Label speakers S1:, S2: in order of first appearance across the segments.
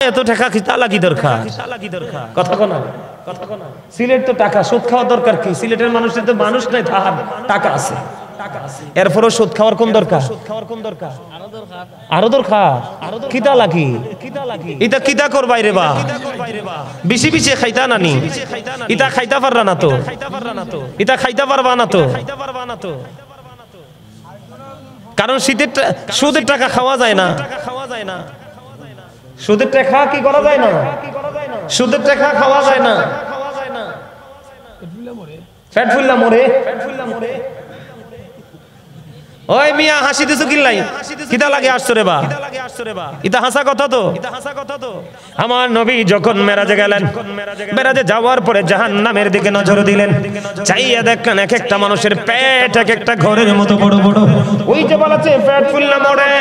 S1: এত টাকা কি তা লাগি দরকার কথা কোনা সিলেট তো টাকা সুদ খাওয়া দরকার কি সিলেটের মানুষের তো মানুষ নাই তাহার টাকা আছে এরপরও সুদ খাওয়ার কোন দরকার আরো দরকার কিতা লাগি এটা কিতা করবাই রে বা বেশি বেশি খাইতা নানি এটা খাইতা পাররা না তো এটা খাইতা পারবা না তো কারণ শীতের সুদের টাকা খাওয়া যায় না সুদের টাকা কি করা যায় না সুদের টাকা খাওয়া যায় না পেট ফুললা মরে ওই মিয়া হাসি দিছো কিল্লাই কিতা লাগে আসছো রে বা ইতা হাসা কথা তো আমার নবী যখন মেরাজে গেলেন মেরাজে যাওয়ার পরে জাহান্নামের দিকে নজর দিলেন চাইয়া দেখলেন এক একটা মানুষের পেট এক একটা ঘরের মতো বড় বড় ওই যে বলাছে পেট ফুললা মরে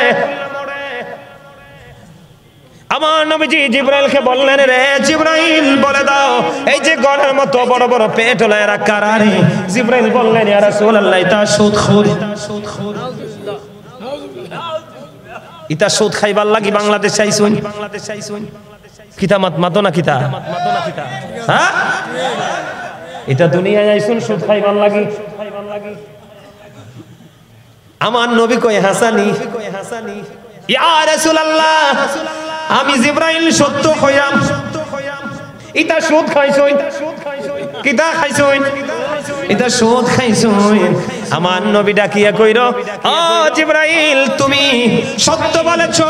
S1: আমার নবীজি জিবরাইলকে বললেন রে জিবরাইল বলে দাও এই যে ঘরের মতো বড় বড় পেট হলো এরা কারা রে জিবরাইল বললেন ইয়া রাসূলুল্লাহ ইতা সুদখোর ইতা সুদ খাইবার লাগি বাংলাদেশ চাইছুন কিতা মাতো না কিতা হ্যাঁ এটা দুনিয়ায় আইছুন সুদ খাইবার লাগি আমার নবী কই হাসানি ইয়া রাসূলুল্লাহ আমি জিবরাইল সত্য হইয়াম ইতা সুদ খাইছুন কিতা খাইছুন এটা সুদ খাইছুন আমার নবী ডাকিয়া কইরো ও জিবরাইল তুমি সত্য বলেছো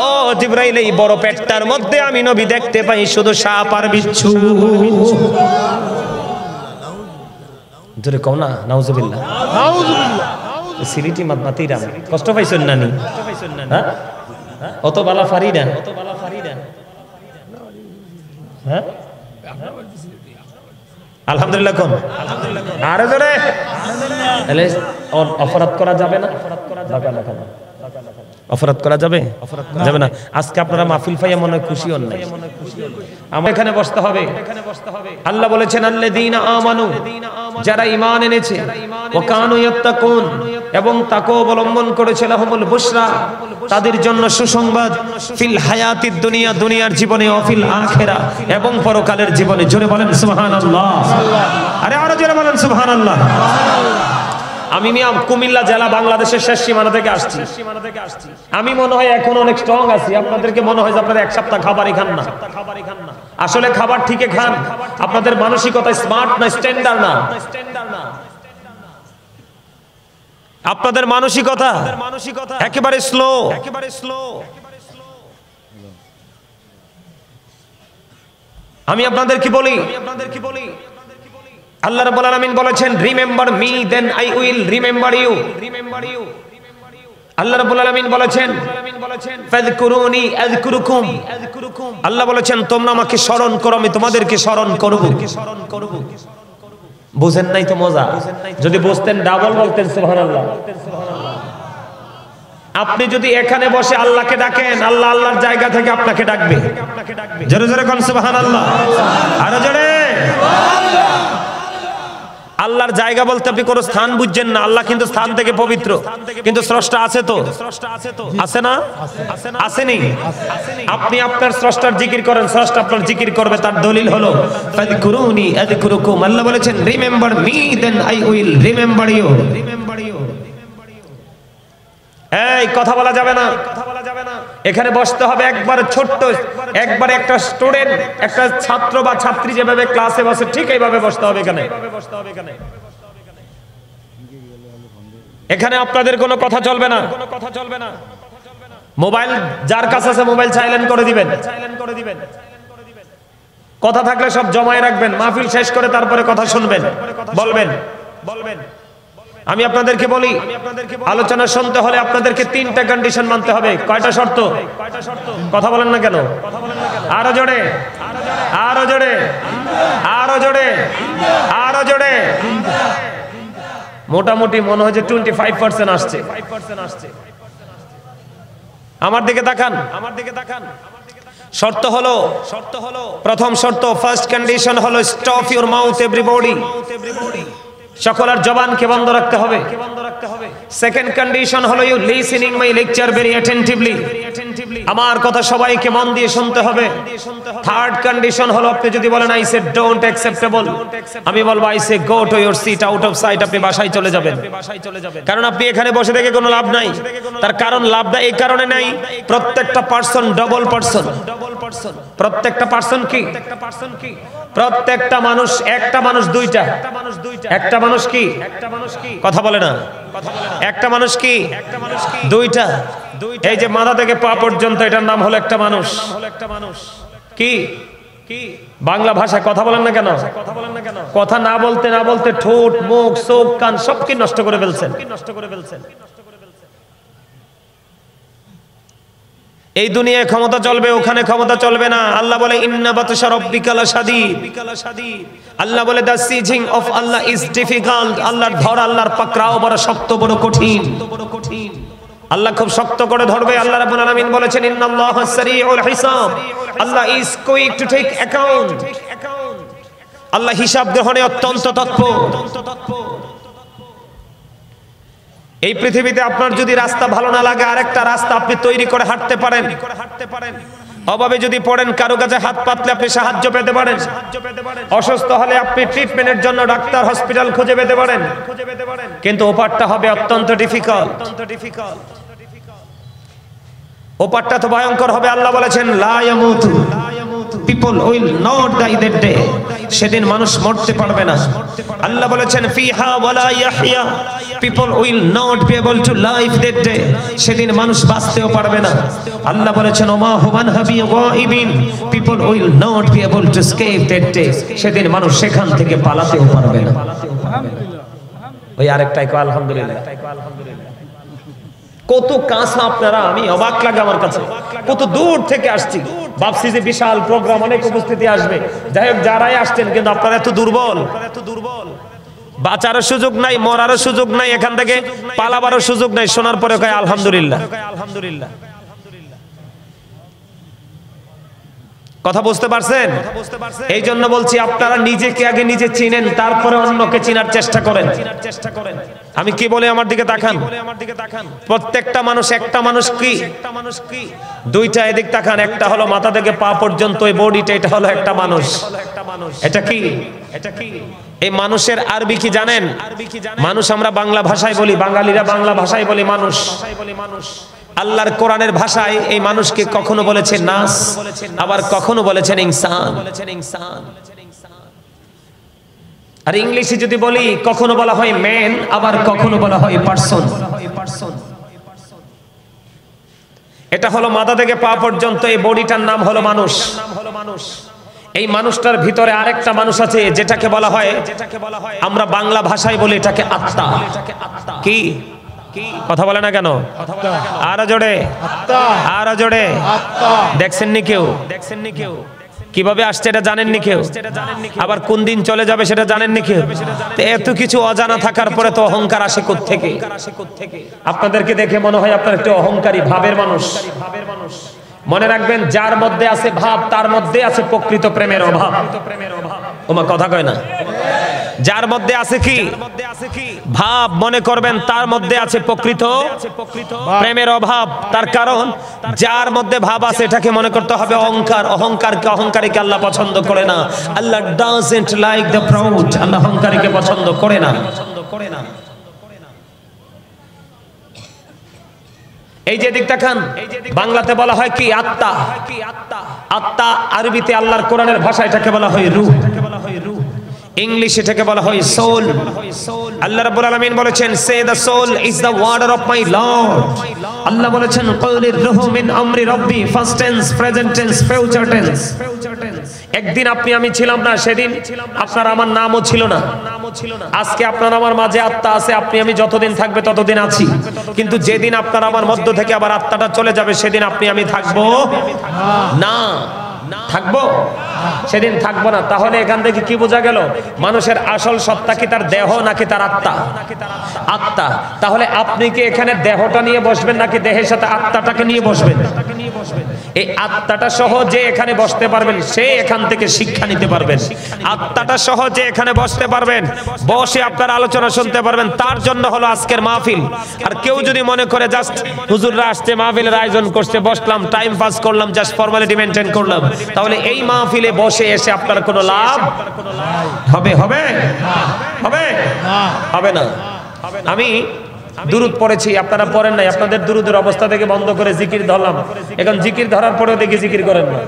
S1: ও জিবরাইল এই বড় পেটটার মধ্যে আমি নবী দেখতে পাই শুধু সাপ আর বিচ্ছু জোরে কও না নাউজুবিল্লাহ সিলিটি মাতমাতিরা কষ্ট পাইছেন নানি হ্যাঁ অত বালা ফারিডা হ্যাঁ আলহামদুলিল্লাহ কোন আরে জোরে তাহলে অপরাধ করা যাবে না অপরাধ করা যাবে না আজকে আপনারা মাহফিল পাইয়া মনে খুশি হন না আমার এখানে বসতে হবে আল্লাহ বলেছেন আল্লাযীনা আমানু যারা ঈমান এনেছে ওয়া কানু ইয়াত্তাকুন এবং তাকওয়া অবলম্বন করেছে লাহুমুল বুশরা তাদের জন্য সুসংবাদ ফিল হায়াতিদ দুনিয়া দুনিয়ার জীবনে ও ফিল আখিরা এবং পরকালের জীবনে জোরে বলেন সুবহানাল্লাহ আরে আরো জোরে বলেন সুবহানাল্লাহ আমি মিয়া কুমিল্লা জেলা বাংলাদেশের শেষ সীমানা থেকে আসছি আমি মনে হয় এখন অনেক স্ট্রং আছি আপনাদেরকে মনে হয় যে আপনারা এক সপ্তাহ খাবারই খান না আসলে খাবার ঠিকই খান আপনাদের মানসিকতা স্মার্ট না স্ট্যান্ডার্ড না আপনাদের মানসিকতা একেবারে স্লো আমি আপনাদের কি বলি আল্লাহ রাব্বুল আলামিন বলেছেন remember me then I will remember you আল্লাহ রাব্বুল আলামিন বলেছেন ফাযকুরুনি আযকুরুকুম আল্লাহ বলেছেন তোমরা আমাকে স্মরণ করো আমি তোমাদেরকে স্মরণ করব বুঝেন নাই তো মজা যদি বুঝতেন ডাবল বলতেন সুবহানাল্লাহ আপনি যদি এখানে বসে আল্লাহকে ডাকেন আল্লাহ আল্লাহর জায়গা থেকে আপনাকে ডাকবে জোরে জোরে কোন সুবহানাল্লাহ আরো জোরে আল্লাহর জায়গা বলতে আপনি কোন স্থান বুঝছেন না আল্লাহ কিন্তু স্থান থেকে পবিত্র কিন্তু স্রষ্টা আছে তো আছে না আসেনি আপনি আপনার স্রষ্টার জিকির করেন স্রষ্টা আপনার জিকির করবে তার দলিল হলো ফাযকুরুনি আযকুরুকুম আল্লাহ বলেছেন remember me then I will remember you এই কথা বলা যাবে না এখানে বসতে হবে একবার ছোট্ট একবার একটা স্টুডেন্ট একটা ছাত্র বা ছাত্রী যেভাবে ক্লাসে বসে ঠিক এইভাবে বসতে হবে এখানে আপনাদের কোনো কথা চলবে না মোবাইল যার কাছে আছে মোবাইল সাইলেন্ট করে দিবেন কথা থাকলে সব জমায় রাখবেন মাহফিল শেষ করে তারপরে কথা শুনবেন বলবেন আমি আপনাদেরকে বলি আলোচনা শুনতে হলে আপনাদেরকে তিনটা কন্ডিশন মানতে হবে কয়টা শর্ত কথা বলেন না কেন আরো জোরে আরো জোরে আরো জোরে আরো জোরে মোটামুটি মনে হয় যে 25% আসছে আমার দিকে তাকান শর্ত হলো প্রথম শর্ত ফার্স্ট কন্ডিশন হলো স্টপ ইওর মাউথ এভরিবডি সকলের জবানকে বন্ধ রাখতে হবে সেকেন্ড কন্ডিশন হলো you listening my lecture very attentively আমার কথা সবাইকে মন দিয়ে শুনতে হবে। থার্ড কন্ডিশন হলো আপনি যদি বলেন আই সে ডোন্ট অ্যাকসেপ্টেবল, আমি বলবো I say go to your seat out of sight, আপনি বাসায় চলে যাবেন। কারণ আপনি এখানে বসে থেকে কোনো লাভ নাই। তার কারণ লাভটা এই কারণে নাই, প্রত্যেকটা পারসন ডবল পারসন। প্রত্যেকটা পারসন কি? প্রত্যেকটা মানুষ, একটা মানুষ দুইটা। একটা মানুষ কি? কথা বলে না। একটা মানুষ কি? দুইটা। এই যে মাথা থেকে পা পর্যন্ত, এটার নাম হলো একটা মানুষ। কি বাংলা ভাষায় কথা বলেন না কেন? কথা না বলতে না বলতে ঠোঁট, মুখ, চোখ, কান সবকি নষ্ট করে ফেলছেন। এই দুনিয়ায় ক্ষমতা চলবে, ওখানে ক্ষমতা চলবে না। আল্লাহ বলে ইন্না বাতশা রাব্বিকা লাশাদীদ। আল্লাহ বলে the seizing of Allah is difficult. আল্লাহর ধরা, আল্লাহর পাকড়াও বড় শক্ত, বড় কঠিন। আল্লাহ খুব শক্ত করে ধরবে। আল্লাহ রাব্বুল আলামিন বলেছেন ইন্নাল্লাহা সারিউল হিসাব, আল্লাহ is quick to take account. আল্লাহ হিসাব গ্রহণে অত্যন্ত তৎপর। এই পৃথিবীতে আপনার যদি রাস্তা ভালো না লাগে, আরেকটা রাস্তা আপনি তৈরি করে হাঁটতে পারেন। অভাবে যদি পড়েন, কারো কাছে হাত পাতলে আপনি সাহায্য পেতে পারেন। অসুস্থ হলে আপনি ট্রিটমেন্টের জন্য ডাক্তার, হসপিটাল খুঁজে পেতে পারেন। কিন্তু ওপারটা হবে অত্যন্ত ডিফিকাল্ট। ওপারটা তো ভয়ঙ্কর হবে। আল্লাহ বলেছেন লা ইয়ামুতু, people will not die that day. সেদিন মানুষ মরতে পারবে না। আল্লাহ বলেছেন ফিহা ওয়ালা ইয়াহইয়া, people will not be able to live that day. সেদিন মানুষ বাঁচতেও পারবে না। আল্লাহ বলেছেন ওমা হুমান হাবি গাইবিন, people will not be able to escape that day. সেদিন মানুষ সেখান থেকে পালাতেও পারবে না। ওই আরেকটাই কো আলহামদুলিল্লাহ। কত কাঁচা আপনারা, আমি অবাক লাগে আমার কাছে। কত দূর থেকে আসছি, ভাবছি যে বিশাল প্রোগ্রাম, অনেক উপস্থিতি আসবে। যাই হোক, যারাই আসছেন, কিন্তু আপনারা এত দুর্বল। বাঁচারও সুযোগ নাই, মরারও সুযোগ নাই, এখান থেকে পালাবারও সুযোগ নাই। শোনার পরে কয় আলহামদুলিল্লাহ। কথা বুঝতে পারছেন? এই জন্য বলছি আপনারা নিজেকে আগে নিজে চিনেন, তারপরে অন্যকে চিনার চেষ্টা করেন। আমি কি বলে আমার দিকে তাকান। প্রত্যেকটা মানুষ, একটা মানুষ কি? দুইটা। এদিক তাকান। একটা হলো মাথা থেকে পা পর্যন্ত এই বডিটা, এটা হলো একটা মানুষ। এটা কি? এই মানুষের আরবি কি জানেন? মানুষ আমরা বাংলা ভাষায় বলি, বাঙালিরা বাংলা ভাষায় বলি মানুষ। আল্লাহর কোরআনের ভাষায় এই মানুষকে কখনো বলেছে নাস, আবার কখনো বলেছেন ইনসান। আর ইংলিশে যদি বলি, কখনো বলা হয় ম্যান, আবার কখনো বলা হয় পারসন। এটা হলো মাথা থেকে পা পর্যন্ত এই বডিটার নাম হলো মানুষ। এই মানুষটার ভিতরে আরেকটা মানুষ আছে, যেটাকে বলা হয়, আমরা বাংলা ভাষায় বলি এটাকে আত্মা। কি কথা বলে না কেন? আরো জোরে, আরো জোরে। দেখছেননি কেউ? কিভাবে আসছে এটা জানেননি কেউ? আবার কোন দিন চলে যাবে সেটা জানেননি কেউ? এত কিছু অজানা থাকার পরে তো অহংকার আসে কোত্থেকে? আপনাদেরকে দেখে মনে হয় আপনার একটু অহংকারী ভাবের মানুষ। মনে রাখবেন, যার মধ্যে আছে ভাব, তার মধ্যে আছে প্রকৃত প্রেমের অভাব। ওমা কথা কয় না। যার মধ্যে আছে কি ভাব, মনে করবেন তার মধ্যে আছে প্রকৃত প্রেমের অভাব। তার কারণ যার মধ্যে ভাব আছে এটাকে মনে করতে হবে অহংকার। অহংকারীকে আল্লাহ পছন্দ করে না। আল্লাহ ডাজন্ট লাইক দ্য প্রাউড। আল্লাহ অহংকারীকে পছন্দ করে না। এই যে দিকটা খান, বাংলাতে বলা হয় কি? আত্মা। আত্মা আরবিতে আল্লাহর কোরআনের ভাষায় এটাকে বলা হয় রূহ। ইংলিশে এটাকে বলা হয় সোল। আল্লাহ রাব্বুল আলামিন বলেছেন say the soul is the order of my lord. আল্লাহ বলেছেন ক্বালির রূহু মিন আমরি রাব্বি, first tense, present tense, future tense. একদিন আপনি আমি ছিলাম না, সেদিন আপনার আমার নামও ছিল না। আজকে আপনার আমার মাঝে আত্মা আছে, আপনি আমি যতদিন থাকবে ততদিন আছি। কিন্তু যেদিন আপনার আমার মধ্য থেকে আবার আত্মাটা চলে যাবে, সেদিন আপনি আমি থাকবো না। থাকবো? সেদিন থাকবো না। তাহলে এখান থেকে কি বোঝা গেল? মানুষের আসল সত্তা কি তার দেহ নাকি তার আত্মা? আত্মা। তাহলে আপনি কি এখানে দেহটা নিয়ে বসবেন নাকি দেহের সাথে আত্মাটাকে নিয়ে বসবেন? এই আত্মাটা সহ যে এখানে বসতে পারবেন সে এখান থেকে শিক্ষা নিতে পারবেন। আত্মাটা সহ যে এখানে বসতে পারবেন, বসে আপনার আলোচনা শুনতে পারবেন, তার জন্য হলো আজকের মাহফিল। আর কেউ যদি মনে করে জাস্ট হুজুররা আসছে, মাহফিলের আয়োজন করছে, বসলাম, টাইম পাস করলাম, জাস্ট ফর্মালিটি মেনটেন করলাম, তাহলে এই মাহফিলে বসে এসে আপনার কোনো লাভ হবে? হবে হবে হবে না। আমি দুরুদ পড়েছি, আপনারা পড়েন নাই, আপনাদের দুরুদের অবস্থা থেকে বন্ধ করে জিকির ধরলাম। এখন জিকির ধরার পরেও দেখি জিকির করেন না।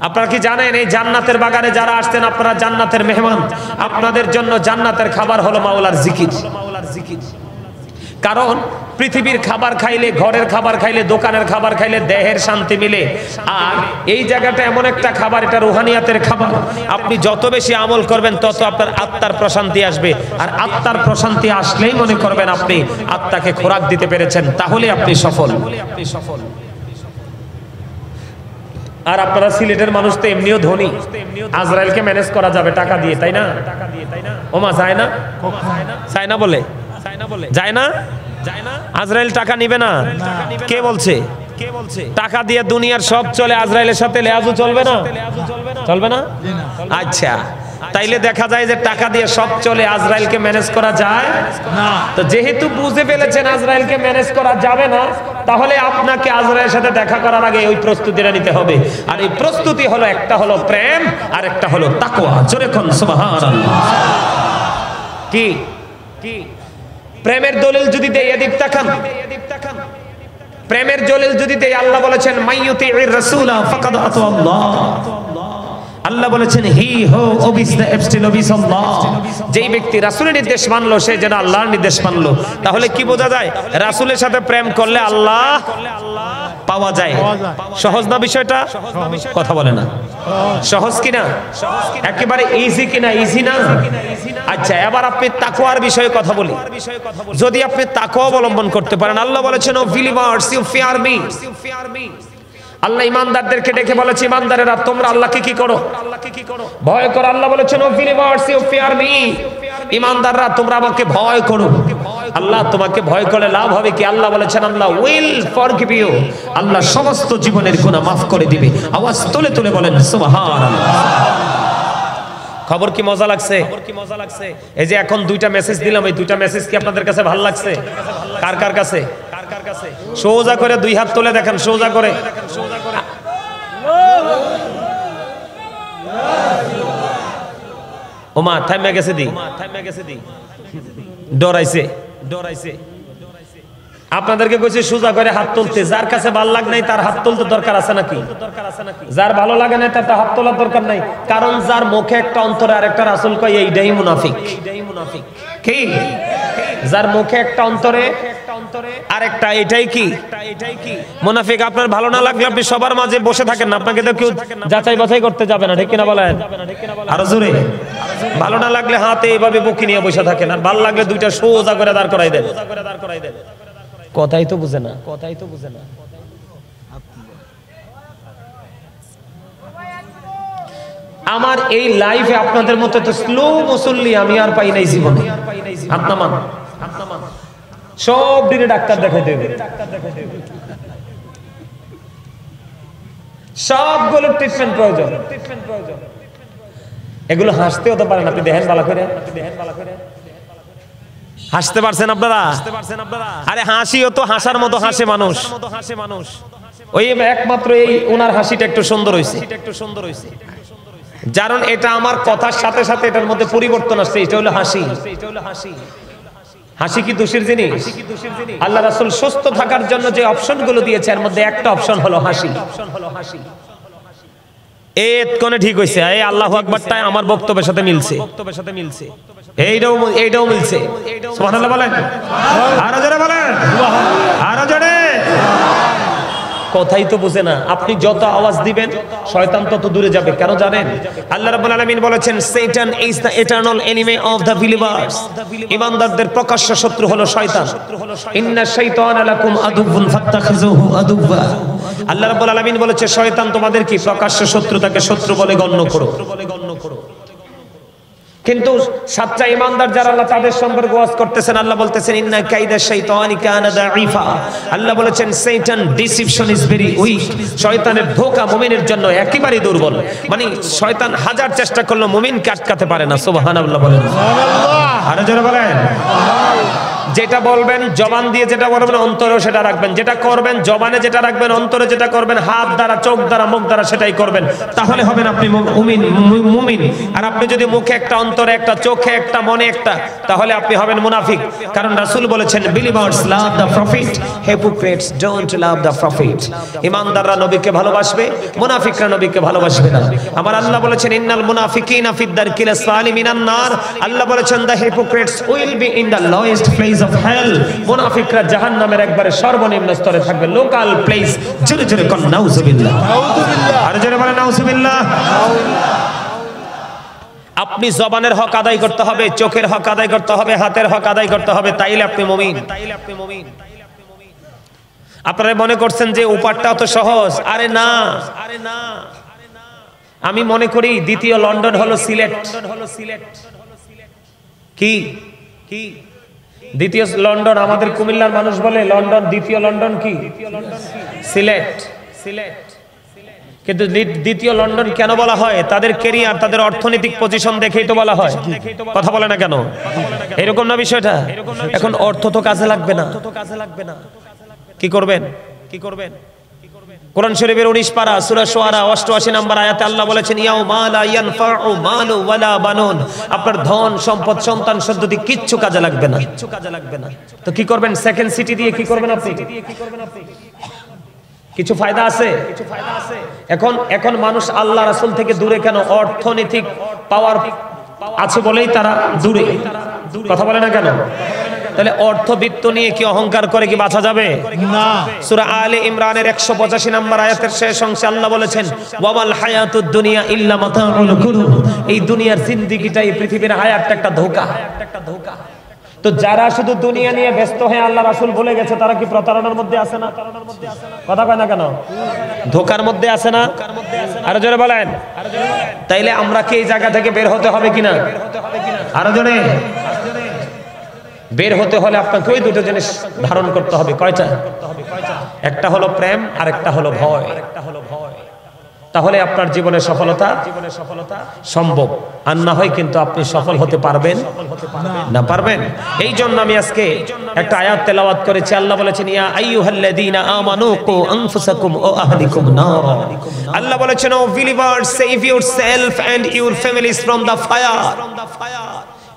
S1: আপনারা কি জানেন এই জান্নাতের বাগানে যারা আসছেন আপনারা জান্নাতের মেহমান, আপনাদের জন্য জান্নাতের খাবার হলো মাওলার জিকির। কারণ পৃথিবীর খাবার খাইলে, ঘরের খাবার খাইলে, দোকানের খাবার খাইলে দেহের শান্তি মিলে, আর এই জায়গাটা এমন একটা খাবার, এটা রুহানিয়াতের খাবার। আপনি যত বেশি আমল করবেন তত আপনার আত্মার প্রশান্তি আসবে, আর আত্মার প্রশান্তি আসলেই মনে করবেন আপনি আত্মাকে খোরাক দিতে পেরেছেন, তাহলে আপনি সফল। আর আপনারা সিলেটের মানুষ তো এমনিও ধনী, আজরাইলকে ম্যানেজ করা যাবে টাকা দিয়ে, তাই না? ওমা যায় না, চায় না বলে, যায় না, আজরাইল টাকা নিবে না। কে বলছে? টাকা দিয়ে দুনিয়ার সব চলে, আজরাইলের সাথে লেয়াজু চলবে না? চলবে না? আচ্ছা, তাইলে দেখা যায় যে টাকা দিয়ে সব চলে, আজরাইলকে ম্যানেজ করা যায় না। তো যেহেতু বুঝে ফেলেছেন আজরাইলকে ম্যানেজ করা যাবে না, তাহলে আপনাকে আজরাইলের সাথে দেখা করার আগে ওই প্রস্তুতিটা নিতে হবে। আর এই প্রস্তুতি হলো, একটা হলো প্রেম আর একটা হলো তাকওয়া। জোরে কোন সুবহানাল্লাহ। কি কি প্রেমের দলিল যদি দেই, এদিক তাকান, প্রেমের দলিল যদি দেই, আল্লাহ বলেছেন মাইয়ুতির রাসূলা ফাকাদ আতা আল্লাহ। আল্লাহ বলেছেন হি হো ওবিস দ্য এপস্টিল ওবিস আল্লাহ। যেই ব্যক্তি রাসূলের নির্দেশ মানলো সে যেন আল্লাহর নির্দেশ মানলো। তাহলে কি বোঝা যায়? রাসূলের সাথে প্রেম করলে আল্লাহ পাওয়া যায়। সহজ না বিষয়টা? কথা বলে না, সহজ কিনা? একেবারে ইজি কিনা? ইজি না? আচ্ছা, এবার আপনি তাকওয়ার বিষয়ে কথা বলি। যদি আপনি তাকওয়া অবলম্বন করতে পারেন, আল্লাহ বলেছেন O believers you fear me. আল্লাহ ইমানদারদেরকে ডেকে বলেছে, ইমানদারেরা তোমরা আল্লাহকে কি করো? ভয় করো। আল্লাহ বলেছেন O believers you fear me. ইমানদাররা তোমরা আমাকে ভয় করো। আল্লাহ তোমাকে ভয় করে লাভ হবে কি? আল্লাহ বলেছেন আল্লাহ উইল ফরগিভ ইউ। আল্লাহ সমস্ত জীবনের গুনাহ মাফ করে দিবে। আওয়াজ তুলে তুলে বলেন সুবহানাল্লাহ। খবর কি মজা লাগছে? এই যে এখন দুইটা মেসেজ দিলাম, এই দুইটা মেসেজ কি আপনাদের কাছে ভালো লাগছে? কার কার কাছে? সোজা করে দুই হাত তুলে দেখেন, সোজা করে। ওমা থামে গেছে দি, ডরাইছে। আপনাদেরকে কইছে সোজা করে হাত তুলতে। যার কাছে ভালো লাগে নাই তার হাত তুলতে দরকার আছে নাকি? যার ভালো লাগে না তার হাত তোলার দরকার নাই। কারণ যার মুখে একটা অন্তরে আর একটা রাসূল কয় এইটাই মুনাফিক। কি? যার মুখে একটা অন্তরে আর একটা, এটাই কি মুনাফিক। আপনার ভালো না লাগলে আপনি সবার মাঝে বসে থাকেন না, আপনাকে তো কেউ যাচাই বাছাই করতে যাবে না, ঠিক কিনা বলেন? আরো জোরে। ভালো না লাগলে হাতে এইভাবে বুকি নিয়ে বসে থাকেন, আর ভালো লাগলে দুইটা সোজা করে দাঁড় করাই দেন। কথাই তো বুঝে না, কথাই তো বুঝে না। আমার এই লাইফে আপনাদের মতো তো স্লো মুসল্লি আমি আর পাই নাই জীবনে। আপনামান সব দিনে ডাক্তার দেখাইতে হবে, সবগুলো ট্রিটমেন্ট প্রয়োজন। এগুলো হাসতেও তো পারেন, আপনি দেখেন ভালো করে। হাসতে পারছেন আপনারা? আরে হাসিও তো হাসার মতো হাসে মানুষ। ওই একমাত্র এই ওনার হাসিটা একটু সুন্দর হয়েছে, কারণ এটা আমার কথার সাথে সাথে এটার মধ্যে পরিবর্তন আসছে। এটা হলো হাসি। হাসি কি দোষের জিনিস? আল্লাহ রাসূল সুস্থ থাকার জন্য যে অপশনগুলো দিয়েছে এর মধ্যে একটা অপশন হলো হাসি। কোনে ঠিক হইছে? এই আল্লাহু আকবারটা আমার বক্তব্যের সাথে মিলছে, এইটাও মিলছে। সুবহানাল্লাহ বলেন, আরো জোরে বলেন, আরো জোরে। কথাই তো বুঝে না। আপনি যত আওয়াজ দিবেন শয়তান তত দূরে যাবে। কেন জানেন? আল্লাহ রাব্বুল আলামিন বলেছেন Satan is the eternal enemy of the believers. ঈমানদারদের প্রকাশ্য শত্রু হলো শয়তান। ইন্না শাইতানা লাকুম আদুউন ফাত্তাখিযুহু আদুওয়া। আল্লাহ রাব্বুল আলামিন বলেছে শয়তান তোমাদের কি প্রকাশ্য শত্রু, তাকে শত্রু বলে গণ্য করো। কিন্তু সাচ্চা ইমানদার যারা আল্লাহ তাদের সম্পর্কে ওয়াজ করতেছেন, আল্লাহ বলতেছেন ইন্না কাইদা শাইতানি কানা দাঈফা। আল্লাহ বলেছেন শয়তান ডিসিপশন ইজ ভেরি উইক। শয়তানের ধোঁকা মুমিনের জন্য একেবারে দুর্বল। মানে শয়তান হাজার চেষ্টা করলেও মুমিনকে আটকাতে পারে না। সুবহানাল্লাহ বলেন, সুবহানাল্লাহ। আরো জোরে বলেন সুবহানাল্লাহ। যেটা বলবেন জবান দিয়ে, যেটা বলবেন অন্তরেও সেটা রাখবেন। যেটা করবেন জবানে, যেটা রাখবেন অন্তরে, যেটা করবেন হাত দ্বারা, চোখ দ্বারা, মুখ দ্বারা, সেটাই করবেন। তাহলে হবেন আপনি মুমিন। আর আপনি যদি মুখে একটা, অন্তরে একটা, চোখে একটা, মনে একটা, তাহলে আপনি হবেন মুনাফিক। কারণ রাসূল বলেছেন believers love the prophet, hypocrites don't love the prophet. ইমানদাররা নবীকে ভালোবাসবে, মুনাফিকরা নবীকে ভালোবাসবে না। আমার আল্লাহ বলেছেন ইন্নাল মুনাফিকিনা ফিদ দারকিল আসফালি মিনান নার। আল্লাহ বলেছেন the hypocrites will be in the lowest place of hell। মুনাফিকরা জাহান্নামের একবারে সর্বনিম্ন স্তরে থাকবে, লোকাল প্লেস। জোরে জোরে কোন নাউজুবিল্লাহ, নাউজুবিল্লাহ। আর জোরে বলেন নাউজুবিল্লাহ। আপনি জবানের হক আদায় করতে হবে, চোখের হক আদায় করতে হবে, হাতের হক আদায় করতে হবে, তাইলে আপনি মুমিন। আপনারা মনে করছেন যে উপারটা তো সহজ। আরে না, আমি মনে করি দ্বিতীয় লন্ডন হলো সিলেট। কি কি দ্বিতীয় লন্ডন আমাদের কুমিল্লার মানুষ বলে লন্ডন, দ্বিতীয় লন্ডন কি সিলেট। কিন্তু দ্বিতীয় লন্ডন কেন বলা হয়? তাদের ক্যারিয়ার, তাদের অর্থনৈতিক পজিশন দেখেই তো বলা হয়। কথা বলে না কেন? এরকম না বিষয়টা? এখন অর্থ তো কাজে লাগবে না, কি করবেন? কোরআন শরীফের 19 পারা সূরা শুআরা 88 নম্বর আয়াতে আল্লাহ বলেছেন ইয়াউমা লা ইয়ানফাউ মালু ওয়ালা বানুন। আপনার ধন, সম্পদ, সন্তান সন্ততি কিচ্ছু কাজে লাগবে না। তো কি করবেন? সেকেন্ড সিটি দিয়ে কি করবেন আপনি? কিছু ফায়দা আছে? এখন মানুষ আল্লাহ রাসূল থেকে দূরে কেন? অর্থনৈতিক পাওয়ার আছে বলেই তারা দূরে। কথা বলে না কেন? তাহলে অর্থবিত্ত নিয়ে কি অহংকার করে কি বাঁচা যাবে? না। সূরা আলে ইমরানের 185 নম্বর আয়াতের শেষ অংশে আল্লাহ বলেছেন ওয়ামাল হায়াতুদ দুনিয়া ইল্লা মাতাউল গুরুর। এই দুনিয়ার জিন্দেগিটা, এই পৃথিবীর হায়াতটা একটা ধোঁকা। তো যারা শুধু দুনিয়া নিয়ে ব্যস্ত হয়ে আল্লাহ রাসূল ভুলে গেছে, তারা কি প্রতারণার মধ্যে আছে না? কথা কয় না কেন? ধোঁকার মধ্যে আছে না? আরো জোরে বলেন। তাইলে আমরা কি এই জায়গা থেকে বের হতে হবে কিনা? আরো জোরে। বের হতে হলে আপনাকে ওই দুটো জিনিস ধারণ করতে হবে। কয়টা? একটা হলো প্রেম, আর একটা হলো ভয়। তাহলে আপনার জীবনে সফলতা সম্ভব। আর না হয় কিন্তু আপনি সফল হতে পারবেন না। পারবেন? এই জন্য আমি আজকে একটা আয়াত তেলাওয়াত করেছি। আল্লাহ বলেছেন ইয়া আইয়ুহাল্লাযীনা আমানু কু আনফুসাকুম ওয়া আহলিকুম নার। আল্লাহ বলেছেন O believers, save yourself and your families from the fire.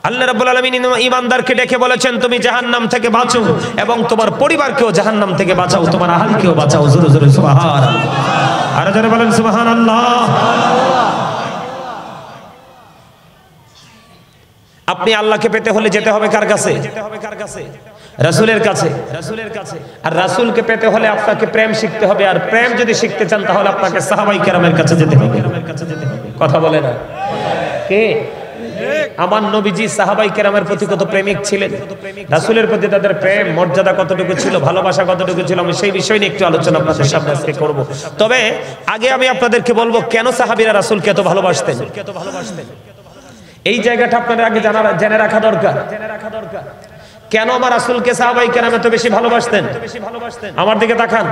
S1: আল্লাহ রাব্বুল আলামিন ঈমানদারকে ডেকে বলেছেন তুমি জাহান্নাম থেকে বাঁচো এবং তোমার পরিবারকেও জাহান্নাম থেকে বাঁচাও, তোমার আহলকেও বাঁচাও। জোরে জোরে সুবহানাল্লাহ। আর জোরে বলেন সুবহানাল্লাহ। আপনি আল্লাহকে পেতে হলে যেতে হবে কার কাছে? রাসূলের কাছে। আর রাসূলকে পেতে হলে আপনাকে প্রেম শিখতে হবে। আর প্রেম যদি শিখতে চান তাহলে আপনাকে সাহাবায়ে কেরামের কাছে যেতে হবে। কথা বলে না কে? আমার নবীজি সাহাবায়ে কেরামের প্রতি কত প্রেমিক ছিলেন, রাসূলের প্রতি তাদের প্রেম মর্যাদা কতটুকু ছিল, ভালোবাসা কতটুকু ছিল, আমি সেই বিষয় নিয়ে একটু আলোচনা আপনাদের সামনে আজকে করব। তবে আগে আমি আপনাদেরকে বলবো কেন সাহাবীরা রাসূলকে এত ভালোবাসতেন। এই জায়গাটা আপনাদের আগে জেনে রাখা দরকার। কেন আমার রাসূলকে সাহাবায়ে কেরাম এত বেশি ভালোবাসতেন? আমার দিকে তাকান।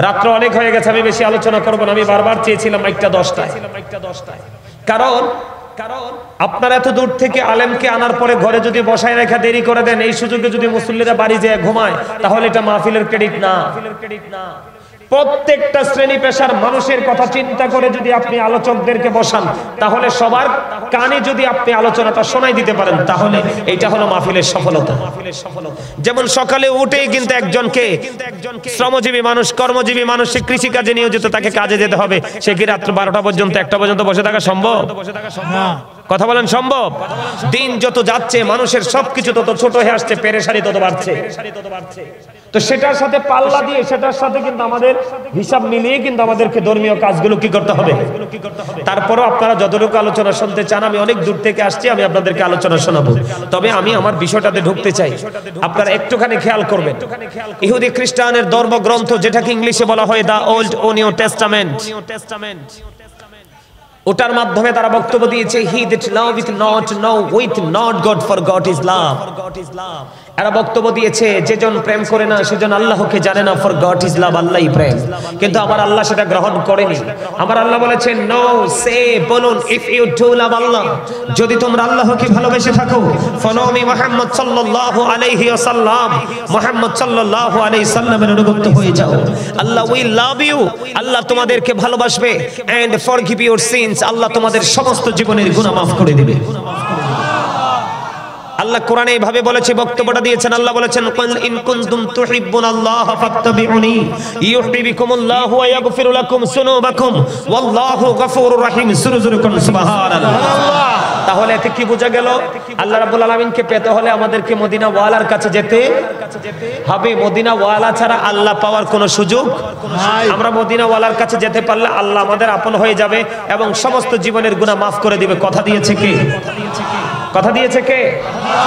S1: রাত্র অনেক হয়ে গেছে, আমি বেশি আলোচনা করব না। আমি বারবার চেয়েছিলাম মাইকটা 10টায়। কারণ আপনারা এত দূর থেকে আলেমকে আনার পরে ঘরে যদি বসায় রেখা দেরি করে দেন, এই সুযোগে যদি মুসল্লিরা বাড়ি যেয়ে ঘুমায়, তাহলে এটা মাহফিলের ক্রেডিট না। প্রত্যেকটা শ্রেণী পেশার মানুষের কথা চিন্তা করে যদি আপনি আলোচকদেরকে বসান, তাহলে সবার কানে যদি আপনি আলোচনাটা শোনাই দিতে পারেন, তাহলে এটা হলো মাহফিলের সফলতা। যেমন সকালে উঠেই কিন্তু একজনকে শ্রমজীবী মানুষ, কর্মজীবী মানুষ, সে কৃষিকাজে নিয়োজিত, তাকে কাজে যেতে হবে। সে কি রাত্র 12টা পর্যন্ত 1টা পর্যন্ত বসে থাকা সম্ভব? কথা বলেন সম্ভব? দিন যত যাচ্ছে মানুষের সবকিছু তত ছোট হয়ে আসছে, পেরেশানি তত বাড়ছে। তো সেটার সাথে পাল্লা দিয়ে, সেটার সাথে কিন্তু আমাদের হিসাব মিলিয়ে কিন্তু আমাদেরকে ধর্মীয় কাজগুলো কি করতে হবে। তারপরও আপনারা যতটুকু আলোচনা শুনতে চান, আমি অনেক দূর থেকে আসছি, আমি আপনাদেরকে আলোচনা শোনাবো। তবে আমি আমার বিষয়টাতে ঢুকতে চাই, আপনারা একটুখানি খেয়াল করবেন। ইহুদি খ্রিস্টানের ধর্মগ্রন্থ, যেটাকে ইংলিশে বলা হয় দা ওল্ড ও নিউ টেস্টামেন্ট, ওটার মাধ্যমে তারা বক্তব্য দিয়েছে হি দ্যাট লাভeth not knoweth not God for God is love। এরা বক্তব্য দিয়েছে যেজন প্রেম করে না সেজন আল্লাহকে জানে না, ফর গড ইজ লাভ, আল্লাহই প্রেম। কিন্তু আমার আল্লাহ সেটা গ্রহণ করেনি। আমার আল্লাহ বলেছেন নো, সে বলুন ইফ ইউ ডু লাভ আল্লাহ, যদি তোমরা আল্লাহকে ভালোবেসে থাকো, ফলো মি মুহাম্মদ সাল্লাল্লাহু আলাইহি ওয়াসাল্লাম, মুহাম্মদ সাল্লাল্লাহু আলাইহি সাল্লামের অনুগত হয়ে যাও। আল্লাহ উইল লাভ ইউ, আল্লাহ তোমাদেরকে ভালোবাসবে, এন্ড ফরগিভ ইউর সিনস, আল্লাহ তোমাদের সমস্ত জীবনের গুনাহ মাফ করে দিবে। আল্লাহ কোরআনে এইভাবে বলেছে, বক্তব্যটা দিয়েছেন। আল্লাহ বলেছেন কুল ইন কুনতুম তুহিব্বুনাল্লাহ ফাত্তাবিউনি ইউহিব্বুকুমুল্লাহু ওয়া ইয়াগফির লাকুম যুনুবাকুম ওয়াল্লাহু গফুরুর রহিম। সুরজুর কোন সুবহানাল্লাহ। তাহলে এতে কি বোঝা গেল? আল্লাহ রাব্বুল আলামিনকে পেতে হলে আমাদেরকে মদিনা ওয়ালার কাছে যেতে হবে। মদিনা ওয়ালা ছাড়া আল্লাহ পাওয়ার কোনো সুযোগ নাই। আমরা মদিনা ওয়ালার কাছে যেতে পারলে আল্লাহ আমাদের আপন হয়ে যাবে এবং সমস্ত জীবনের গুনাহ মাফ করে দিবে। কথা দিয়েছে কে? কথা দিয়েছে কে?